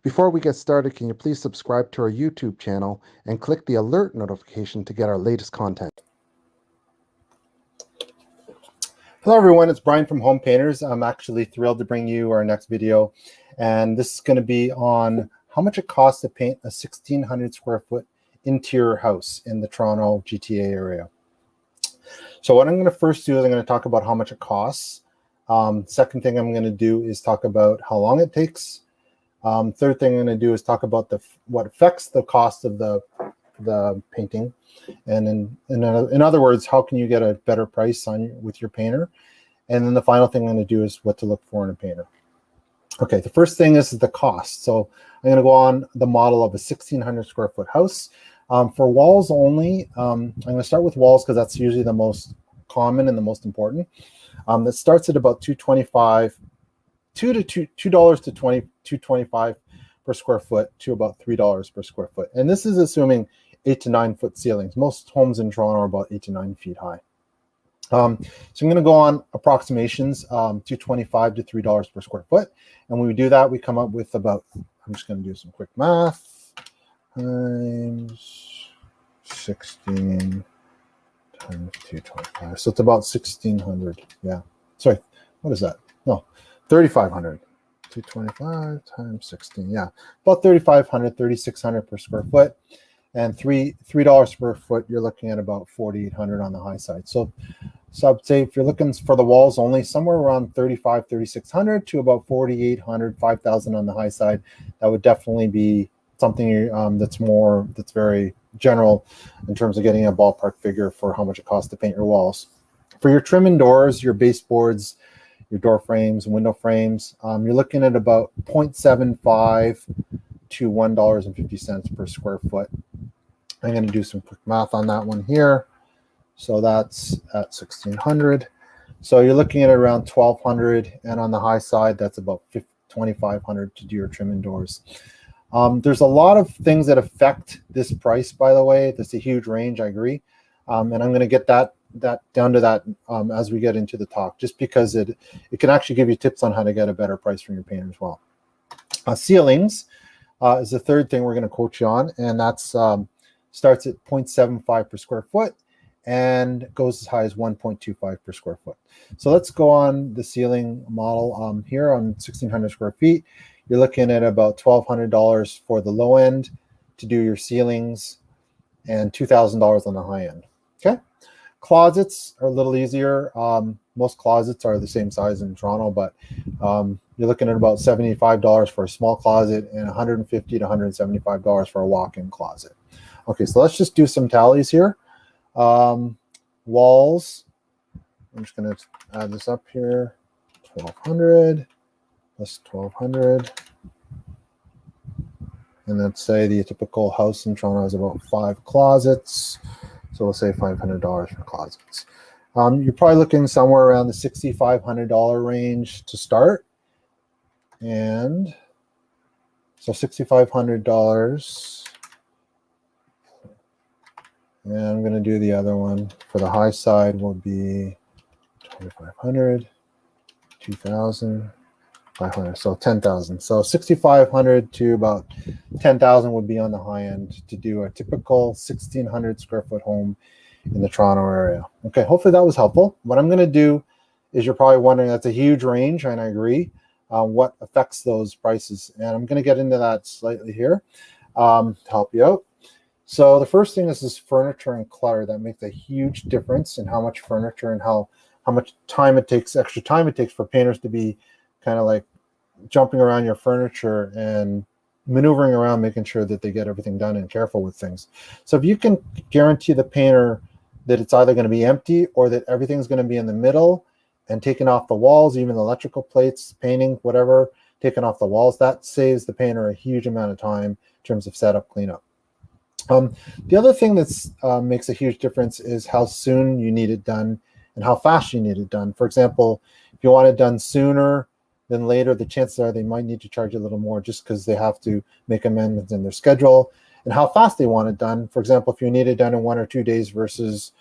Before we get started, can you please subscribe to our YouTube channel and click the alert notification to get our latest content? Hello everyone, it's Brian from Home Painters. I'm actually thrilled to bring you our next video, and this is going to be on how much it costs to paint a 1,600 square foot interior house in the Toronto GTA area. So what I'm going to first do is I'm going to talk about how much it costs. Second thing I'm going to do is talk about how long it takes. Third thing I'm going to do is talk about what affects the cost of the painting, and in other words, how can you get a better price with your painter. And then the final thing I'm going to do is what to look for in a painter. Okay, the first thing is the cost. So I'm going to go on the model of a 1,600 square foot house. For walls only, I'm going to start with walls because that's usually the most common and the most important. That starts at about $2.25 to $2.25 per square foot to about $3 per square foot. And this is assuming 8 to 9 foot ceilings. Most homes in Toronto are about 8 to 9 feet high. So I'm going to go on approximations, $2.25 to $3 per square foot. And when we do that, we come up with about, I'm just going to do some quick math, times 16 times 225. So it's about 1,600. Yeah. Sorry, what is that? No, 3,500. 225 times 16. Yeah, about 3,500, 3,600 per square foot. And $3 per foot, you're looking at about 4,800 on the high side. So I'd say if you're looking for the walls only, somewhere around 3,600 to about 4,800, 5,000 on the high side. That would definitely be something that's very general in terms of getting a ballpark figure for how much it costs to paint your walls. For your trim and doors, your baseboards, your door frames, window frames, you're looking at about 0.75 to $1.50 per square foot. I'm going to do some quick math on that one here. So that's at 1,600. So you're looking at around 1,200, and on the high side, that's about 2,500 to do your trim and doors. There's a lot of things that affect this price, by the way. That's a huge range, I agree. And I'm going to get that down to that as we get into the talk, just because it can actually give you tips on how to get a better price from your painter as well. Ceilings is the third thing we're going to quote you on, and that's starts at 0.75 per square foot and goes as high as 1.25 per square foot. So let's go on the ceiling model here on 1,600 square feet. You're looking at about $1,200 for the low end to do your ceilings and $2,000 on the high end. Okay. Closets are a little easier. Most closets are the same size in Toronto, but you're looking at about $75 for a small closet and $150 to $175 for a walk-in closet. Okay, so let's just do some tallies here. Walls, I'm just going to add this up here. 1,200 plus 1,200. And let's say the typical house in Toronto has about 5 closets. So we'll say $500 for closets. You're probably looking somewhere around the $6,500 range to start. And so $6,500. And I'm going to do the other one. For the high side will be 2,500, 2,000, 500, so 10,000. So 6,500 to about 10,000 would be on the high end to do a typical 1,600 square foot home in the Toronto area. Okay, hopefully that was helpful. What I'm going to do is, you're probably wondering, that's a huge range, and I agree. What affects those prices? And I'm going to get into that slightly here to help you out. So the first thing is this furniture and clutter. That makes a huge difference in how much furniture and how much time it takes, extra time it takes for painters to be kind of like jumping around your furniture and maneuvering around, making sure that they get everything done and careful with things. So if you can guarantee the painter that it's either going to be empty or that everything's going to be in the middle and taking off the walls, even the electrical plates, painting, whatever, taking off the walls, that saves the painter a huge amount of time in terms of setup, cleanup. The other thing that makes a huge difference is how soon you need it done and how fast you need it done. For example, if you want it done sooner than later, the chances are they might need to charge you a little more just because they have to make amendments in their schedule, and how fast they want it done. For example, if you need it done in 1 or 2 days versus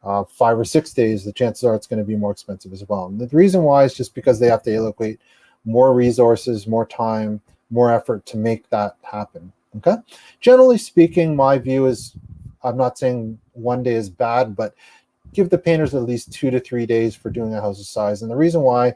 5 or 6 days, the chances are it's going to be more expensive as well. And the reason why is just because they have to allocate more resources, more time, more effort to make that happen. Okay. Generally speaking, my view is, I'm not saying one day is bad, but give the painters at least 2 to 3 days for doing a house's size. And the reason why,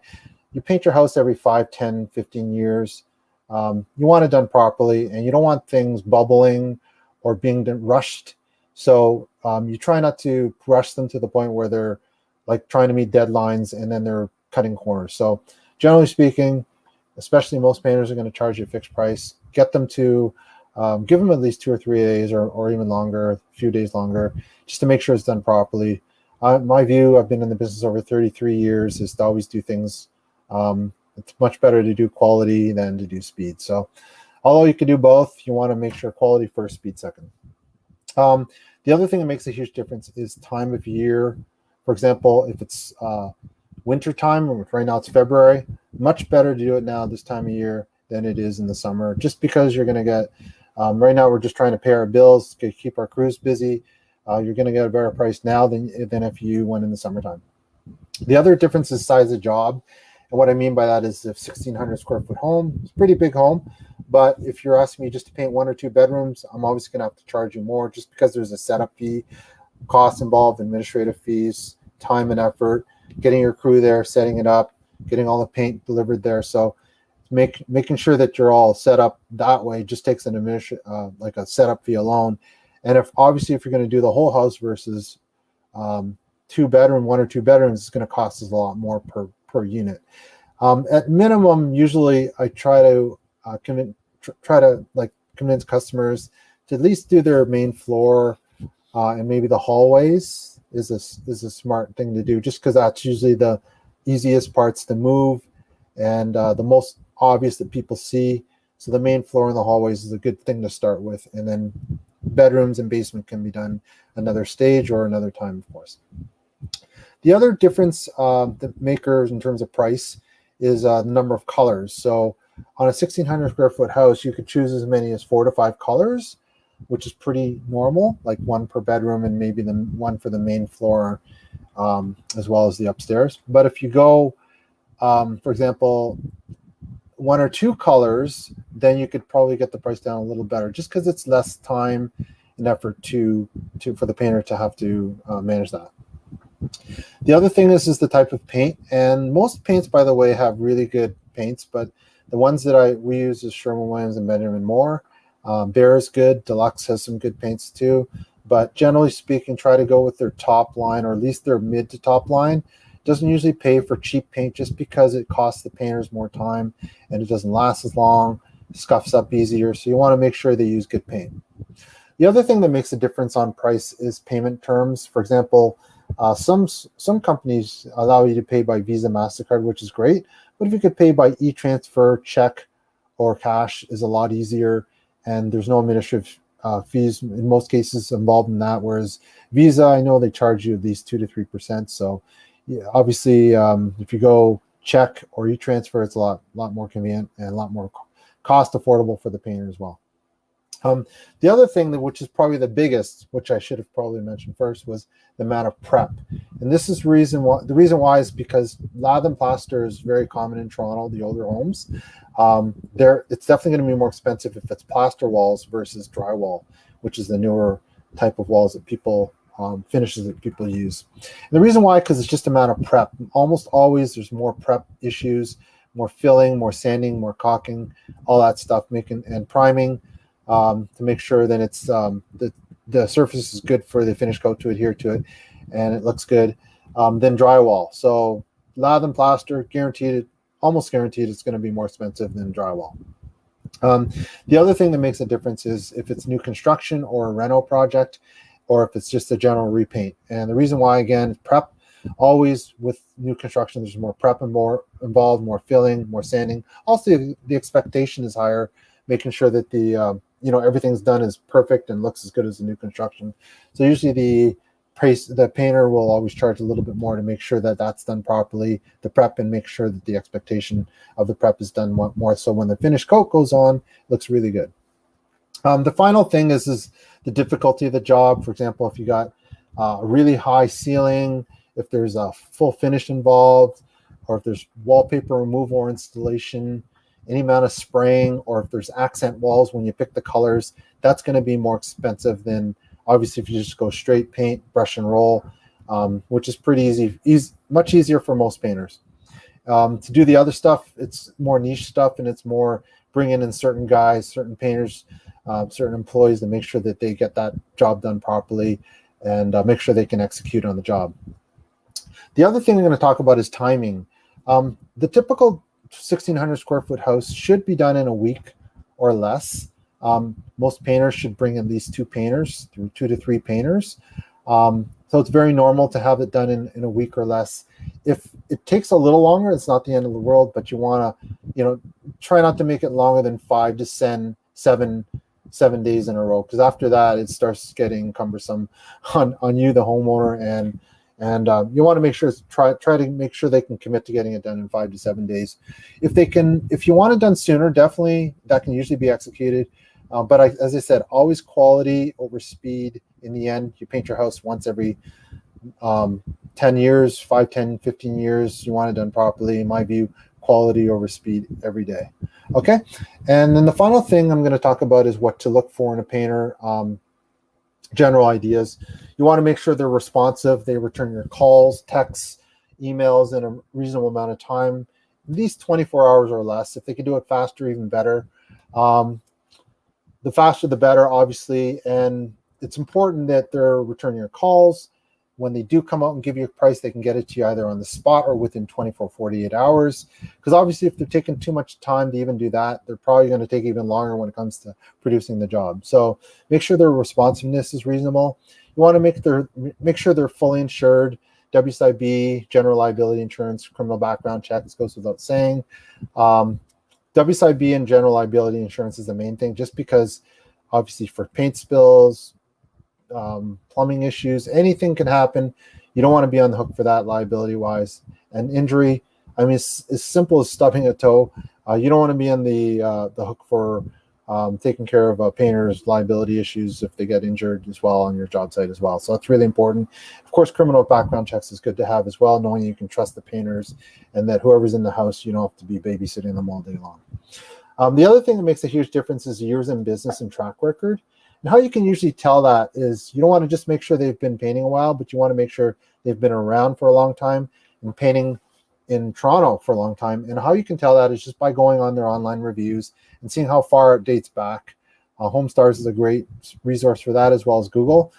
you paint your house every 5, 10, 15 years. You want it done properly, and you don't want things bubbling or being rushed. So you try not to rush them to the point where they're like trying to meet deadlines and then they're cutting corners. So generally speaking, especially most painters are going to charge you a fixed price. Get them to give them at least 2 or 3 days or even longer, a few days longer, just to make sure it's done properly. My view, I've been in the business over 33 years, is to always do things. It's much better to do quality than to do speed. So although you can do both, you want to make sure quality first, speed second. The other thing that makes a huge difference is time of year. For example, if it's winter time, right now it's February, much better to do it now this time of year than it is in the summer, just because you're going to get, right now we're just trying to pay our bills, to keep our crews busy. You're going to get a better price now than if you went in the summertime. The other difference is size of job. And what I mean by that is, if 1,600 square foot home, it's a pretty big home. But if you're asking me just to paint 1 or 2 bedrooms, I'm obviously going to have to charge you more, just because there's a setup fee, costs involved, administrative fees, time and effort, getting your crew there, setting it up, getting all the paint delivered there. So making sure that you're all set up that way just takes an like a setup fee alone. And if you're going to do the whole house versus 2 bedroom, 1 or 2 bedrooms, it's going to cost us a lot more per unit. At minimum, usually I try to convince customers to at least do their main floor and maybe the hallways is a smart thing to do, just because that's usually the easiest parts to move and the most obvious that people see. So the main floor and the hallways is a good thing to start with, and then bedrooms and basement can be done another stage or another time, of course. The other difference that makers in terms of price is the number of colors. So on a 1,600 square foot house, you could choose as many as 4 to 5 colors, which is pretty normal, like 1 per bedroom and maybe the 1 for the main floor, as well as the upstairs. But if you go, for example, 1 or 2 colors, then you could probably get the price down a little better, just because it's less time and effort for the painter to have to manage that. The other thing is the type of paint, and most paints, by the way, have really good paints, but the ones that we use is Sherwin-Williams and Benjamin Moore. Behr is good. Deluxe has some good paints too, but generally speaking, try to go with their top line, or at least their mid to top line. Doesn't usually pay for cheap paint, just because it costs the painters more time and it doesn't last as long, scuffs up easier. So you want to make sure they use good paint. The other thing that makes a difference on price is payment terms. For example, some companies allow you to pay by Visa, MasterCard, which is great. But if you could pay by e-transfer, check, or cash, is a lot easier, and there's no administrative fees in most cases involved in that. Whereas Visa, I know they charge you at least 2 to 3%. So yeah, obviously, if you go check or e-transfer, it's a lot more convenient and a lot more cost affordable for the painter as well. The other thing, which is probably the biggest, which I should have probably mentioned first, was the amount of prep. And this is the reason why is because lath and plaster is very common in Toronto, the older homes. It's definitely going to be more expensive if it's plaster walls versus drywall, which is the newer type of walls that people finishes that people use. And the reason why, because it's just amount of prep. Almost always there's more prep issues, more filling, more sanding, more caulking, all that stuff, and priming. To make sure that it's the surface is good for the finish coat to adhere to it and it looks good. Then drywall. So lath and plaster, almost guaranteed it's going to be more expensive than drywall. The other thing that makes a difference is if it's new construction or a reno project, or if it's just a general repaint. And the reason why, again, prep. Always with new construction, there's more prep and more involved, more filling, more sanding. Also, the expectation is higher, making sure that the everything's done is perfect and looks as good as the new construction. So usually the painter will always charge a little bit more to make sure that that's done properly, the prep, and make sure that the expectation of the prep is done more. So when the finished coat goes on, it looks really good. The final thing is the difficulty of the job. For example, if you got a really high ceiling, if there's a full finish involved, or if there's wallpaper removal or installation, any amount of spraying, or if there's accent walls when you pick the colors, that's going to be more expensive than obviously if you just go straight paint, brush and roll, which is pretty easy, much easier for most painters. To do the other stuff, it's more niche stuff, and it's more bringing in certain guys, certain painters, certain employees to make sure that they get that job done properly and make sure they can execute on the job. The other thing I'm going to talk about is timing. The typical 1,600 square foot house should be done in a week or less. Most painters should bring at least 2 painters, 2 to 3 painters. So it's very normal to have it done in a week or less. If it takes a little longer, it's not the end of the world, but you want to, try not to make it longer than 5 to 7 days in a row, because after that it starts getting cumbersome on you, the homeowner, and you want to make sure try to make sure they can commit to getting it done in 5 to 7 days. If you want it done sooner, definitely that can usually be executed. But as I said, always quality over speed. In the end, you paint your house once every 10 years, 5, 10, 15 years. You want it done properly. In my view, quality over speed every day. Okay. And then the final thing I'm going to talk about is what to look for in a painter. General ideas. You want to make sure they're responsive. They return your calls, texts, emails in a reasonable amount of time, at least 24 hours or less. If they can do it faster, even better. The faster, the better, obviously. And it's important that they're returning your calls. When they do come out and give you a price, they can get it to you either on the spot or within 24, 48 hours. Because obviously, if they're taking too much time to even do that, they're probably going to take even longer when it comes to producing the job. So make sure their responsiveness is reasonable. You want to make sure they're fully insured. WSIB, general liability insurance, criminal background checks, goes without saying. WSIB and general liability insurance is the main thing, just because obviously for paint spills, plumbing issues, anything can happen. You don't want to be on the hook for that liability wise. And injury, I mean, it's as simple as stubbing a toe. You don't want to be on the hook for taking care of painters' liability issues if they get injured as well on your job site as well. So that's really important. Of course, criminal background checks is good to have as well, knowing you can trust the painters and that whoever's in the house, you don't have to be babysitting them all day long. The other thing that makes a huge difference is years in business and track record. And how you can usually tell that is you don't want to just make sure they've been painting a while, but you want to make sure they've been around for a long time and painting in Toronto for a long time. And how you can tell that is just by going on their online reviews and seeing how far it dates back. HomeStars is a great resource for that, as well as Google.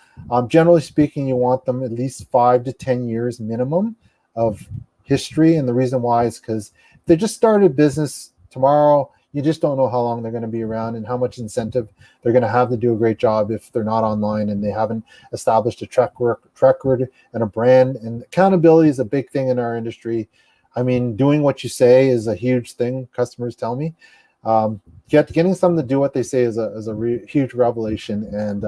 Generally speaking, you want them at least 5 to 10 years minimum of history. And the reason why is because if they just started business tomorrow, you just don't know how long they're going to be around and how much incentive they're going to have to do a great job if they're not online and they haven't established a track record and a brand. And accountability is a big thing in our industry. I mean, doing what you say is a huge thing, customers tell me. Getting someone to do what they say is a huge revelation and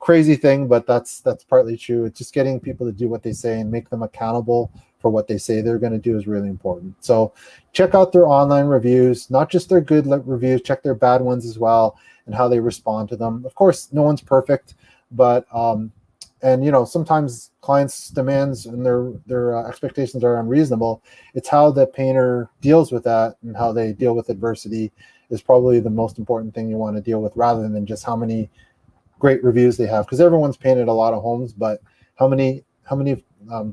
crazy thing, but that's partly true. It's just getting people to do what they say and make them accountable for what they say they're going to do is really important. So check out their online reviews, not just their good reviews, check their bad ones as well and how they respond to them. Of course, no one's perfect, but and sometimes clients' demands and their expectations are unreasonable. It's how the painter deals with that and how they deal with adversity is probably the most important thing you want to deal with, rather than just how many great reviews they have, because everyone's painted a lot of homes, but how many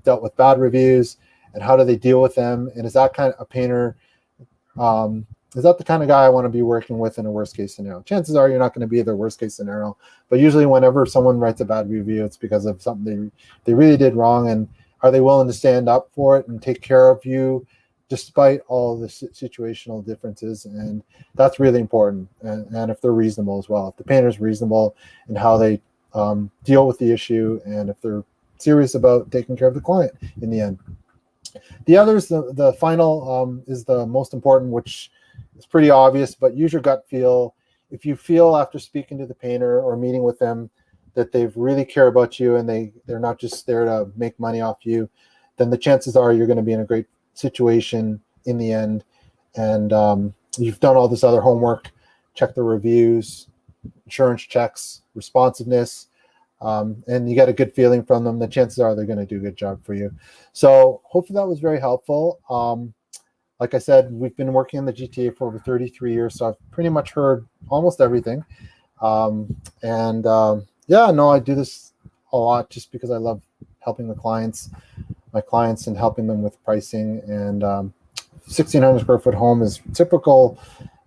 dealt with bad reviews and how do they deal with them? And is that kind of a painter, is that the kind of guy I want to be working with in a worst case scenario? Chances are you're not going to be the worst case scenario, but usually whenever someone writes a bad review, it's because of something they really did wrong. And are they willing to stand up for it and take care of you despite all the situational differences? And that's really important. And if they're reasonable as well, if the painter's reasonable in how they deal with the issue, and if they're serious about taking care of the client in the end. The others, the final is the most important, which is pretty obvious, but use your gut feel. If you feel after speaking to the painter or meeting with them that they really care about you and they're not just there to make money off you, then the chances are you're going to be in a great situation in the end. And you've done all this other homework, check the reviews, insurance checks, responsiveness, and you get a good feeling from them, the chances are they're going to do a good job for you. So hopefully that was very helpful. Like I said, we've been working in the GTA for over 33 years, so I've pretty much heard almost everything. Yeah, no, I do this a lot just because I love helping my clients, and helping them with pricing. And 1,600 square foot home is typical,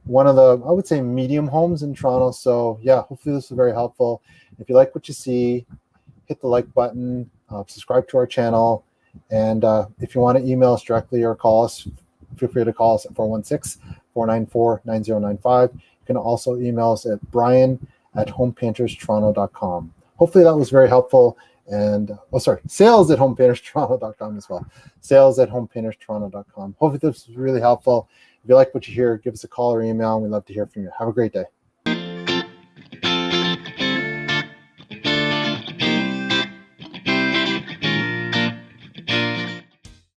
one of the, I would say, medium homes in Toronto. So yeah, hopefully this is very helpful. If you like what you see, hit the like button, subscribe to our channel, and if you want to email us directly or call us, feel free to call us at 416-494-9095. You can also email us at brian@homepainterstoronto.com. Hopefully that was very helpful. And sales@homepainterstoronto.com as well. Sales@homepainterstoronto.com. Hopefully this was really helpful. If you like what you hear, give us a call or email, and we'd love to hear from you. Have a great day.